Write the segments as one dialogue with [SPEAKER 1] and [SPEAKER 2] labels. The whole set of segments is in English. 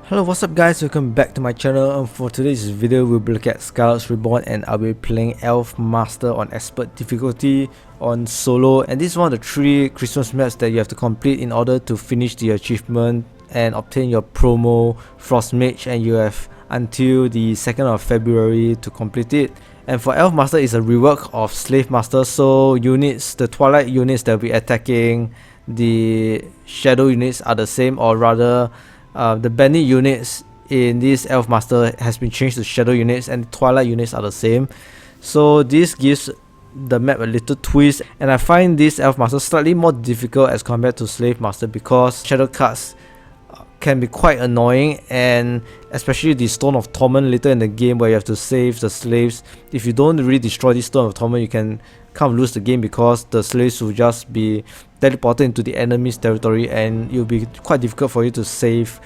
[SPEAKER 1] Hello, what's up guys, welcome back to my channel, and for today's video we'll be looking at Skylords Reborn and I'll be playing Elfmaster on expert difficulty on solo, and this is one of the 3 Christmas maps that you have to complete in order to finish the achievement and obtain your Promo Frost Mage, and you have until the 2nd of February to complete it. And for Elfmaster, it's a rework of Slave Master, so units, the Twilight units that will be attacking the Shadow units are the same, or rather the bandit units in this Elfmaster has been changed to Shadow units, and Twilight units are the same. So this gives the map a little twist, and I find this Elfmaster slightly more difficult as compared to Slave Master because shadow cards can be quite annoying, and especially the Stone of Torment later in the game where you have to save the slaves. If you don't really destroy this Stone of Torment, you can kind of lose the game because the slaves will just be teleported into the enemy's territory and it will be quite difficult for you to save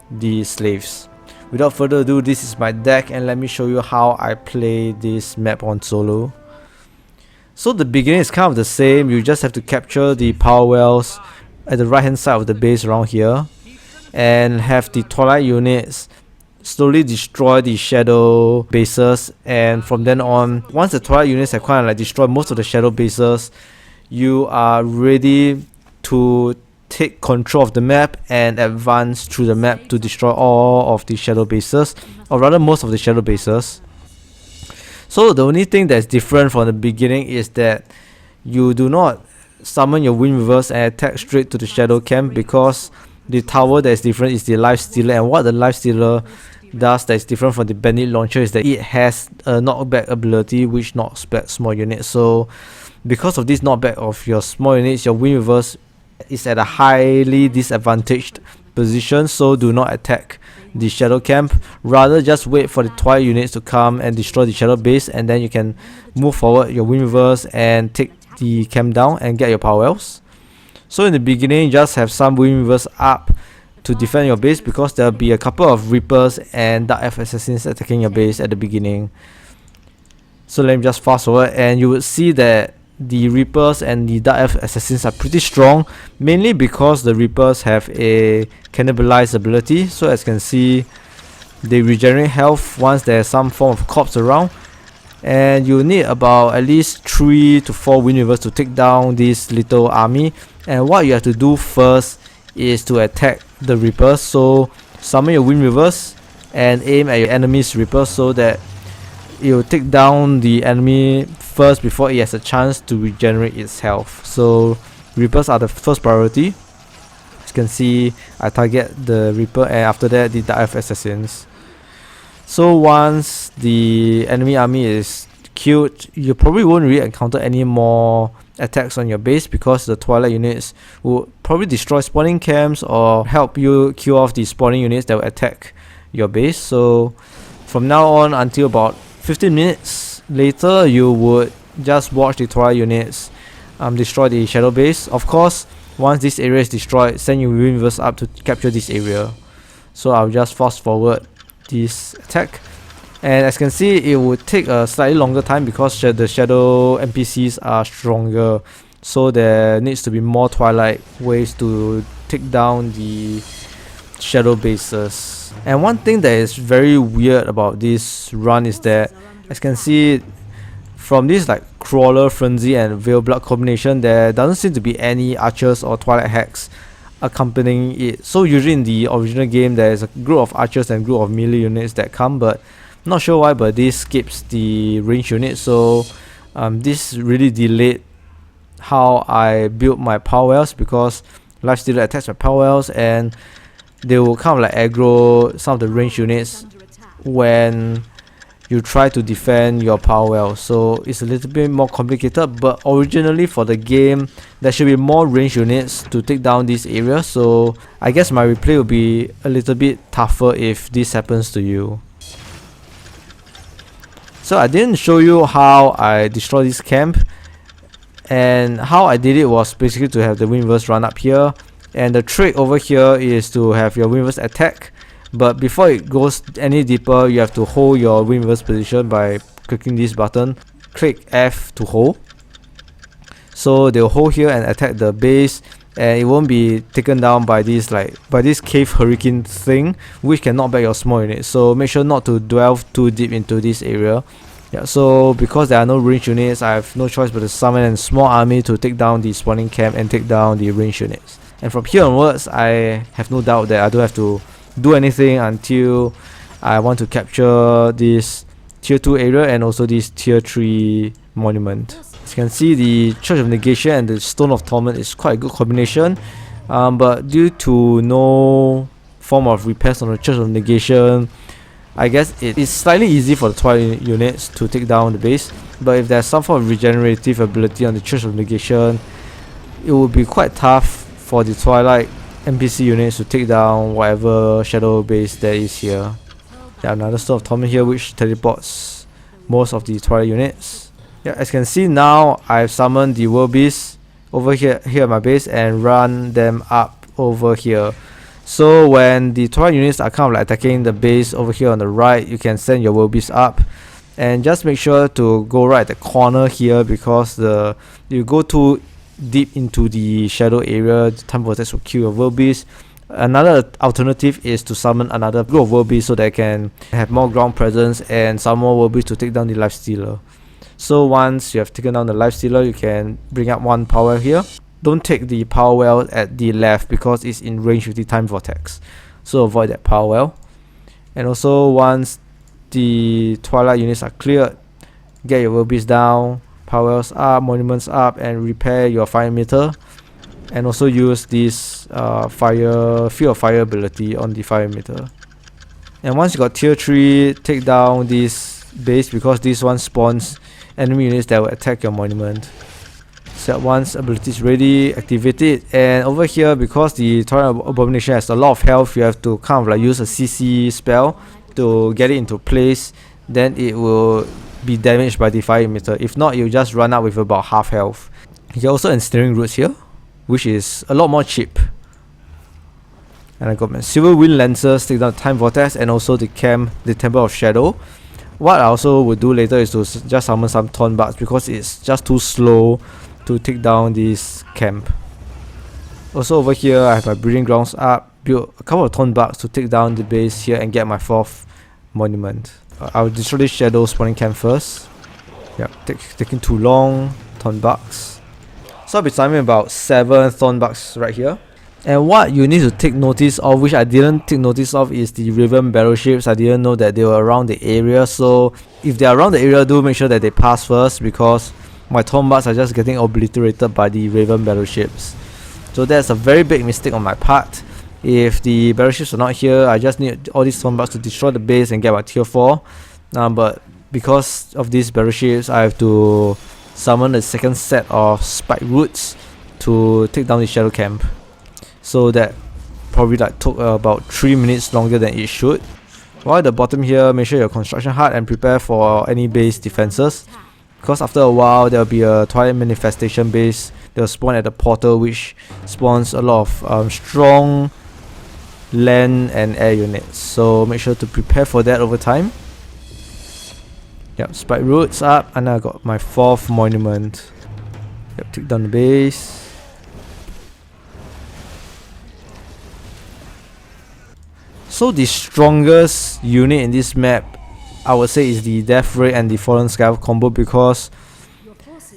[SPEAKER 1] the slaves. Without further ado, this is my deck, and let me show you how I play this map on solo. So the beginning is kind of the same. You just have to capture the power wells at the right hand side of the base around here and have the Twilight units slowly destroy the shadow bases, and from then on, once the Twilight units have kind of like destroyed most of the shadow bases, you are ready to take control of the map and advance through the map to destroy all of the shadow bases, or rather most of the shadow bases. So the only thing that's different from the beginning is that you do not summon your Wind Weavers and attack straight to the shadow camp, because the tower that is different is the Life Stealer, and what the Life Stealer does that is different from the Bandit Launcher is that it has a knockback ability which knocks back small units. So because of this knockback of your small units, your Wind Weavers is at a highly disadvantaged position, so do not attack the shadow camp. Rather just wait for the Twilight units to come and destroy the shadow base, and then you can move forward your Wind Weavers and take the camp down and get your power wells. So in the beginning, just have some Wind Weavers up to defend your base, because there will be a couple of Reapers and Dark Elf Assassins attacking your base at the beginning. So let me just fast forward, and you would see that the Reapers and the Dark Elf Assassins are pretty strong, mainly because the Reapers have a cannibalize ability. So as you can see, they regenerate health once there's some form of corpse around, and you need about at least 3 to 4 Wind Weavers to take down this little army. And what you have to do first is to attack the Reapers. So summon your Wind Weavers and aim at your enemy's Reapers so that it will take down the enemy first before it has a chance to regenerate its health. So Reapers are the first priority. As you can see, I target the Reaper, and after that the Dark Elf Assassins. So once the enemy army is killed, you probably won't really encounter any more attacks on your base, because the Twilight units will probably destroy spawning camps or help you kill off the spawning units that will attack your base. So from now on until about 15 minutes later, you would just watch the Twilight units destroy the shadow base. Of course, once this area is destroyed, send your Wind Weavers up to capture this area. So I'll just fast forward this attack, and as you can see, it would take a slightly longer time because the shadow NPCs are stronger, so there needs to be more Twilight waves to take down the shadow bases. And one thing that is very weird about this run is that, as you can see, from this like Crawler, Frenzy and Veil Blood combination, there doesn't seem to be any archers or Twilight hacks accompanying it. So usually in the original game, there is a group of archers and group of melee units that come, but not sure why, but this skips the range unit. So this really delayed how I built my power wells, because Life Stealer attacks my power wells and they will kind of like aggro some of the range units when you try to defend your power well. So it's a little bit more complicated, but originally for the game there should be more range units to take down this area. So I guess my replay will be a little bit tougher if this happens to you. So I didn't show you how I destroyed this camp, and how I did it was basically to have the Wind Weavers run up here, and the trick over here is to have your Wind Weavers attack. But before it goes any deeper, you have to hold your Wind Weavers position by clicking this button. Click F to hold. So they'll hold here and attack the base, and it won't be taken down by this cave hurricane thing, which can knock back your small units. So make sure not to delve too deep into this area. Yeah, so because there are no ranged units, I have no choice but to summon a small army to take down the spawning camp and take down the ranged units. And from here onwards, I have no doubt that I don't have to do anything until I want to capture this tier 2 area and also this tier 3 monument. As you can see, the Church of Negation and the Stone of Torment is quite a good combination, but due to no form of repairs on the Church of Negation, I guess it is slightly easy for the Twilight units to take down the base. But if there's some form of regenerative ability on the Church of Negation, it would be quite tough for the Twilight NPC units to take down whatever shadow base there is here. Yeah, another Stone of Torment here which teleports most of the Twilight units. Yeah, as you can see now, I've summoned the World Beasts over here at my base and run them up over here. So when the Twilight units are kind of like attacking the base over here on the right, you can send your World Beasts up. And just make sure to go right at the corner here, because you go too deep into the shadow area, the Time Vortex will kill your World Beast. Another alternative is to summon another group of World Beasts so that I can have more ground presence and some more World Beasts to take down the Life Stealer. So once you have taken down the Life Stealer, you can bring up one power here. Don't take the power well at the left because it's in range with the Time Vortex, so avoid that power well. And also once the Twilight units are cleared, get your World Beasts down, powers up, monuments up, and repair your fire emitter. And also use this field of fire ability on the fire emitter. And once you got tier 3, take down this base, because this one spawns enemy units that will attack your monument. Set once ability is ready, activate it. And over here, because the Twilight Abomination has a lot of health, you have to kind of like use a CC spell to get it into place. Then it will be damaged by the fire emitter. If not, you just run out with about half health. You can also ensnaring roots here, which is a lot more cheap. And I got my Silver Wind Lancers, take down the Time Vortex, and also the Temple of Shadow. What I also would do later is to just summon some Thorn Bugs, because it's just too slow to take down this camp. Also over here, I have my Breeding Grounds up, build a couple of Thorn Bugs to take down the base here and get my 4th monument. I'll destroy this Shadow spawning camp first. Yep, taking too long. Thorn Bugs. So I'll be summoning about 7 Thorn Bugs right here. And what you need to take notice of, which I didn't take notice of, is the Raven battleships. I didn't know that they were around the area, so if they're around the area, do make sure that they pass first, because my Thorn Bugs are just getting obliterated by the Raven battleships. So that's a very big mistake on my part. If the battleships are not here, I just need all these Thorn Bugs to destroy the base and get my tier 4. But because of these battleships, I have to summon a second set of Spike Roots to take down the Shadow Camp. So that probably like took about 3 minutes longer than it should. While at the bottom here, make sure your construction hard and prepare for any base defenses, because after a while there will be a Twilight Manifestation base that will spawn at the portal, which spawns a lot of strong land and air units. So make sure to prepare for that over time. Yep, Spike Roots up, and I got my 4th monument. Yep, take down the base. So the strongest unit in this map, I would say, is the Death Ray and the Fallen Sky combo, because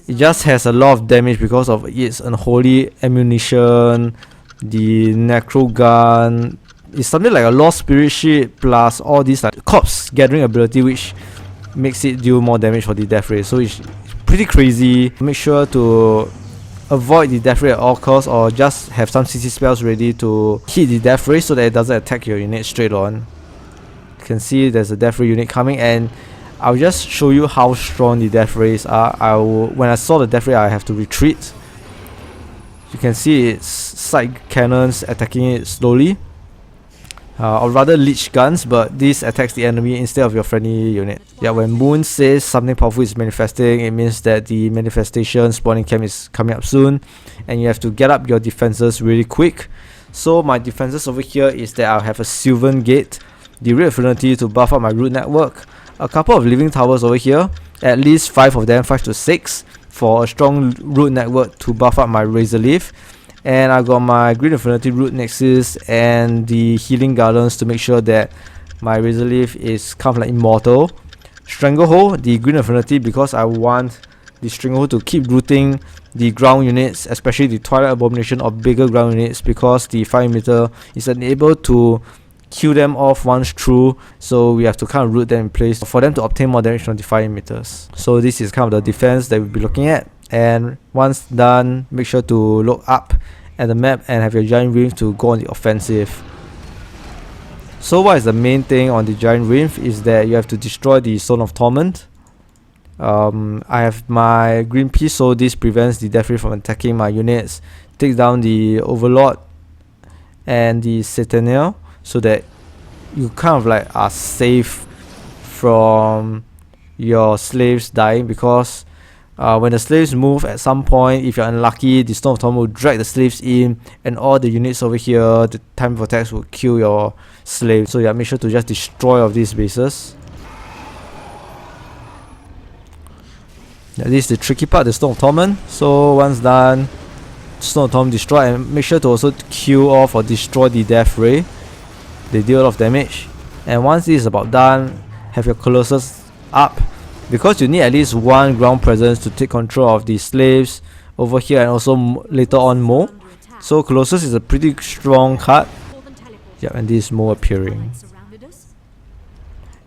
[SPEAKER 1] it just has a lot of damage because of its unholy ammunition, the Necro Gun. It's something like a Lost Spirit Ship plus all these like corpse gathering ability, which makes it do more damage for the Death Ray. So it's pretty crazy. Make sure to avoid the Death Ray at all costs, or just have some CC spells ready to hit the Death Ray so that it doesn't attack your unit straight on. You can see there's a Death Ray unit coming, and I'll just show you how strong the Death Rays are. When I saw the Death Ray, I have to retreat. You can see its side cannons attacking it slowly, or rather leech guns, but this attacks the enemy instead of your friendly unit. Yeah, when Moon says something powerful is manifesting, it means that the manifestation spawning camp is coming up soon, and you have to get up your defenses really quick. So my defenses over here is that I'll have a Sylvan Gate, the Red Affinity to buff up my root network, a couple of Living Towers over here, at least 5 of them, 5 to 6, for a strong root network to buff up my Razor Leaf, And I got my Green Affinity Root Nexus and the Healing Gardens to make sure that my Razor Leaf is kind of like immortal. Stranglehold, the Green Affinity, because I want the Stranglehold to keep rooting the ground units, especially the Twilight Abomination or bigger ground units, because the fire emitter is unable to kill them off once through, so we have to kind of root them in place for them to obtain more damage from the fire emitters. So this is kind of the defense that we'll be looking at. And once done, make sure to look up at the map and have your Giant Reef to go on the offensive. So what is the main thing on the Giant Reef is that you have to destroy the Stone of Torment. I have my green piece, so this prevents the Death Ray from attacking my units. Take down the Overlord and the Sataniel, so that you kind of like are safe from your slaves dying, because when the slaves move at some point, if you're unlucky, the Stone of Torment will drag the slaves in, and all the units over here, the time of attacks will kill your slaves. So yeah, make sure to just destroy all of these bases. Yeah, this is the tricky part, the Stone of Torment. So once done, Stone of Torment destroy, and make sure to also kill off or destroy the Death Ray. They deal a lot of damage. And once this is about done, have your Colossus up, because you need at least one ground presence to take control of the slaves over here, and also later on Mo. So Colossus is a pretty strong card. Yeah, and this is Mo appearing.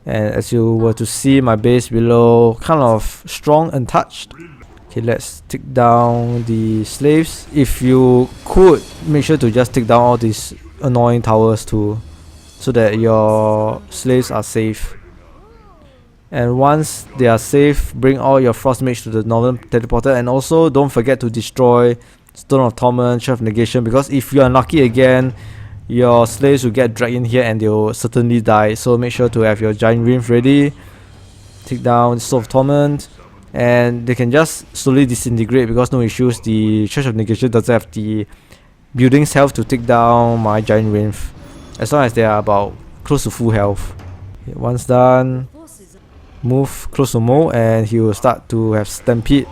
[SPEAKER 1] And as you were to see, my base below kind of strong, untouched. Okay, let's take down the slaves. If you could, make sure to just take down all these annoying towers too, so that your slaves are safe. And once they are safe, bring all your Frost Mage to the Northern Teleporter, and also don't forget to destroy Stone of Torment, Chef of Negation, because if you are unlucky again, your slaves will get dragged in here and they will certainly die. So make sure to have your Giant Reef ready. Take down Stone of Torment, and they can just slowly disintegrate because no issues. The Church of Negation doesn't have the building's health to take down my Giant Reef, as long as they are about close to full health. Okay, once done, move close to Mo, and he will start to have Stampede.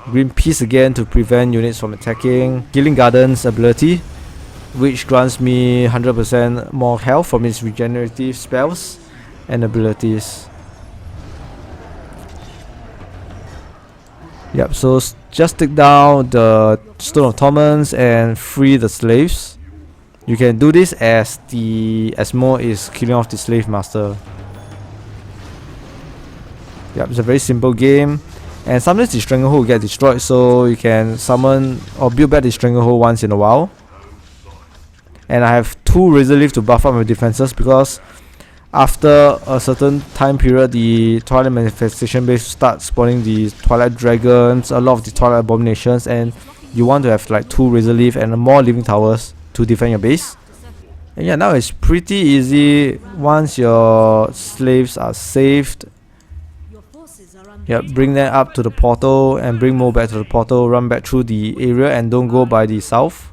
[SPEAKER 1] Green Piece again to prevent units from attacking. Healing Gardens ability, which grants me 100% more health from its regenerative spells and abilities. Yep, so just take down the Stone of Torments and free the slaves. You can do this as Mo is killing off the Slave Master. Yep, it's a very simple game. And sometimes the Stranglehold will get destroyed, so you can summon or build back the Stranglehold once in a while. And I have 2 Razor Leaf to buff up my defenses, because after a certain time period, the Twilight Manifestation base starts spawning the Twilight Dragons, a lot of the Twilight Abominations, and you want to have like 2 Razor Leaf and more Living Towers to defend your base. And yeah, now it's pretty easy once your slaves are saved. Yeah, bring them up to the portal and bring Mo back to the portal, run back through the area and don't go by the south.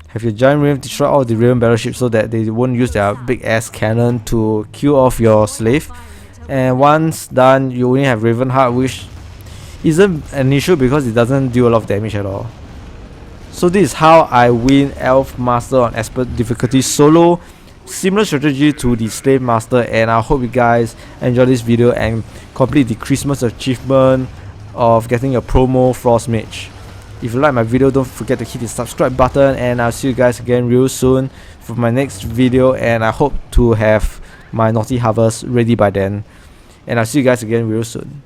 [SPEAKER 1] Have your Giant Reef destroy all the Raven battleships so that they won't use their big ass cannon to kill off your slave. And once done, you only have Ravenheart, which isn't an issue because it doesn't do a lot of damage at all. So this is how I win Elfmaster on Expert difficulty solo. Similar strategy to the Slave Master, and I hope you guys enjoy this video and complete the Christmas achievement of getting a Promo Frost Mage. If you like my video, don't forget to hit the subscribe button, and I'll see you guys again real soon for my next video, and I hope to have my Naughty Harvest ready by then. And I'll see you guys again real soon.